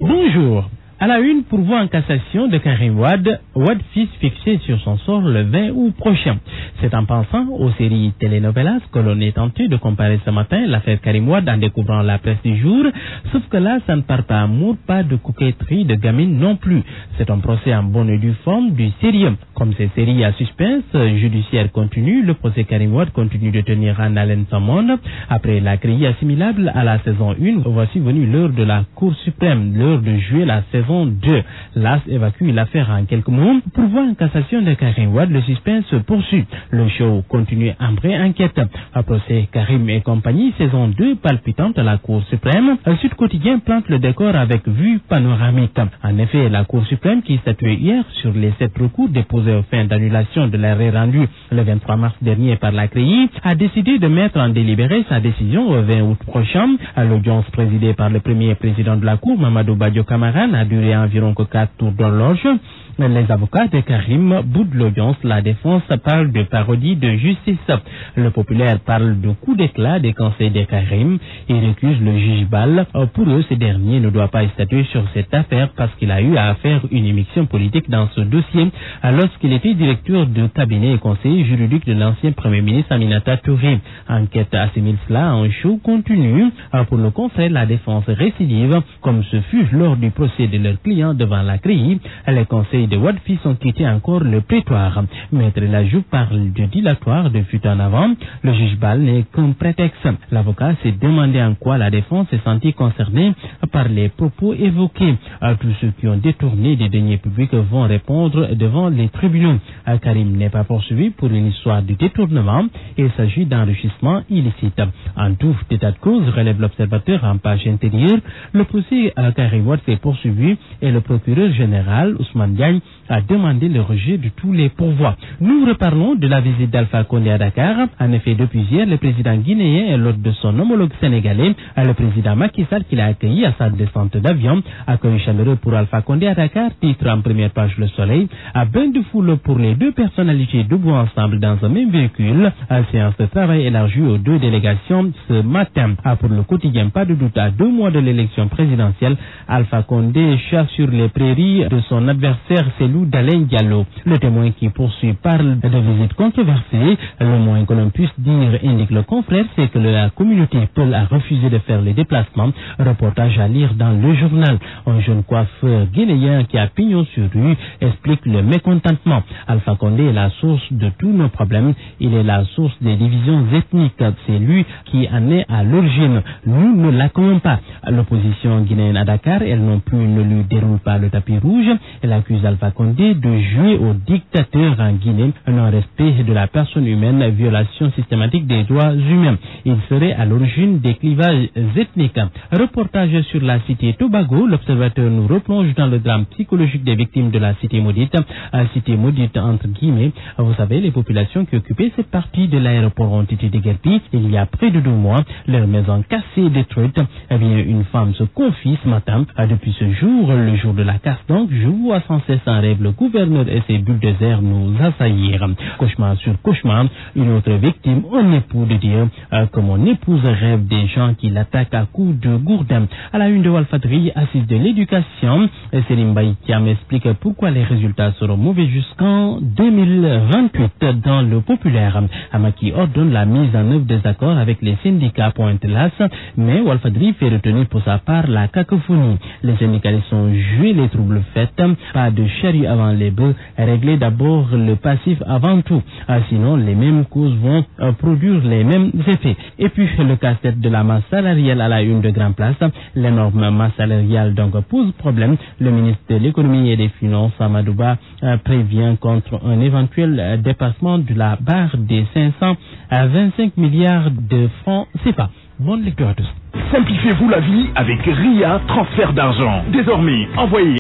Bonjour. À la une, pourvoi en cassation de Karim Wade, fils fixé sur son sort le 20 août prochain. C'est en pensant aux séries telenovelas que l'on est tenté de comparer ce matin l'affaire Karim Wade en découvrant la presse du jour, sauf que là, ça ne part pas amour, pas de coquetterie de gamine non plus. C'est un procès en bonne et due forme du sérieux. Comme ces séries à suspense judiciaire continue, le procès Karim Wade continue de tenir en haleine son monde. Après la grille assimilable à la saison 1, voici venue l'heure de la Cour suprême, l'heure de jouer la saison 2. L'AS évacue l'affaire en quelques mots. Pourvoi en cassation de Karim Wade, le suspense se poursuit. Le show continue en vraie enquête. À procès Karim et compagnie, saison 2 palpitante à la Cour suprême. Sud Quotidien plante le décor avec vue panoramique. En effet, la Cour suprême qui statuait hier sur les 7 recours déposés aux fins d'annulation de l'arrêt rendu le 23 mars dernier par la CREI a décidé de mettre en délibéré sa décision au 20 août prochain. L'audience présidée par le premier président de la Cour, Mamadou Badio Camara, a duré environ 4 tours d'horloge. Les avocats de Karim boudent l'audience. La défense parle de parodie de justice. Le populaire parle de coup d'éclat des conseils de Karim et récuse le juge Ball. Pour eux, ce dernier ne doit pas statuer sur cette affaire parce qu'il a eu à faire une émission politique dans ce dossier lorsqu'il était directeur de cabinet et conseiller juridique de l'ancien premier ministre Aminata Touré. Enquête assimile cela en show continu. Pour le confrère, la défense récidive, comme ce fut lors du procès de leur client devant la CREI. Les conseils de Wade fils ont quitté encore le prétoire. Maître Lajou parle de dilatoire de fuite en avant. Le juge Ball n'est qu'un prétexte. L'avocat s'est demandé en quoi la défense s'est sentie concernée par les propos évoqués. Tous ceux qui ont détourné des deniers publics vont répondre devant les tribunaux. Karim n'est pas poursuivi pour une histoire de détournement. Il s'agit d'enrichissement illicite. En tout état de cause, relève l'observateur en page intérieure, le procès à Karim Wade s'est poursuivi et le procureur général Ousmane Diagne a demandé le rejet de tous les pourvois. Nous reparlons de la visite d'Alpha Condé à Dakar. En effet, depuis hier, le président guinéen et l'hôte de son homologue sénégalais, le président Macky Sall, qui l'a accueilli à sa descente d'avion, accueil chaleureux pour Alpha Condé à Dakar, titre en première page Le Soleil, à bain de foule pour les deux personnalités debout ensemble dans un même véhicule, à séance de travail élargie aux deux délégations ce matin. Pour le quotidien, pas de doute, à 2 mois de l'élection présidentielle, Alpha Condé chasse sur les prairies de son adversaire Cellou Dalein Diallo. Le témoin qui poursuit parle de visite controversée. Le moins que l'on puisse dire, indique le confrère, c'est que la communauté Peul a refusé de faire les déplacements. Reportage à lire dans le journal. Un jeune coiffeur guinéen qui a pignon sur rue explique le mécontentement. Alpha Condé est la source de tous nos problèmes. Il est la source des divisions ethniques. C'est lui qui en est à l'origine. Nous ne l'accueillons pas. L'opposition guinéenne à Dakar, elle non plus ne lui déroule pas le tapis rouge. Elle accuse Alpha Condé de jouer au dictateur en Guinée, non-respect de la personne humaine, violation systématique des droits humains. Il serait à l'origine des clivages ethniques. Reportage sur la cité Tobago, l'observateur nous replonge dans le drame psychologique des victimes de la cité maudite. Cité maudite entre guillemets, vous savez, les populations qui occupaient cette partie de l'aéroport ont été déguerpies il y a près de 2 mois, leurs maisons cassées, détruites. Eh bien, une femme se confie ce matin. Depuis ce jour, le jour de la casse donc, je vois sans cesse en rêve le gouverneur et ses bulldozers nous assaillir. Cauchemar sur cauchemar, une autre victime, un époux de dire que mon épouse rêve des gens qui l'attaquent à coups de gourdin. À la une de Walfadri, assise de l'éducation, Selim Baïtiam explique pourquoi les résultats seront mauvais jusqu'en 2028 dans le populaire. Amaki ordonne la mise en œuvre des accords avec les syndicats, pointe l'AS, mais Walfadri fait retenir pour sa part la cacophonie. Les syndicalistes ont joué les troubles faits, pas de charrue avant les bœufs, régler d'abord le passif avant tout. Sinon, les mêmes causes vont produire les mêmes effets. Et puis, le casse-tête de la masse salariale à la une de Grand Place. L'énorme masse salariale donc pose problème. Le ministre de l'économie et des finances, Amadouba, prévient contre un éventuel dépassement de la barre des 500 à 25 milliards de francs CFA. Bonne lecture à tous. Simplifiez-vous la vie avec RIA Transfert d'argent. Désormais, envoyez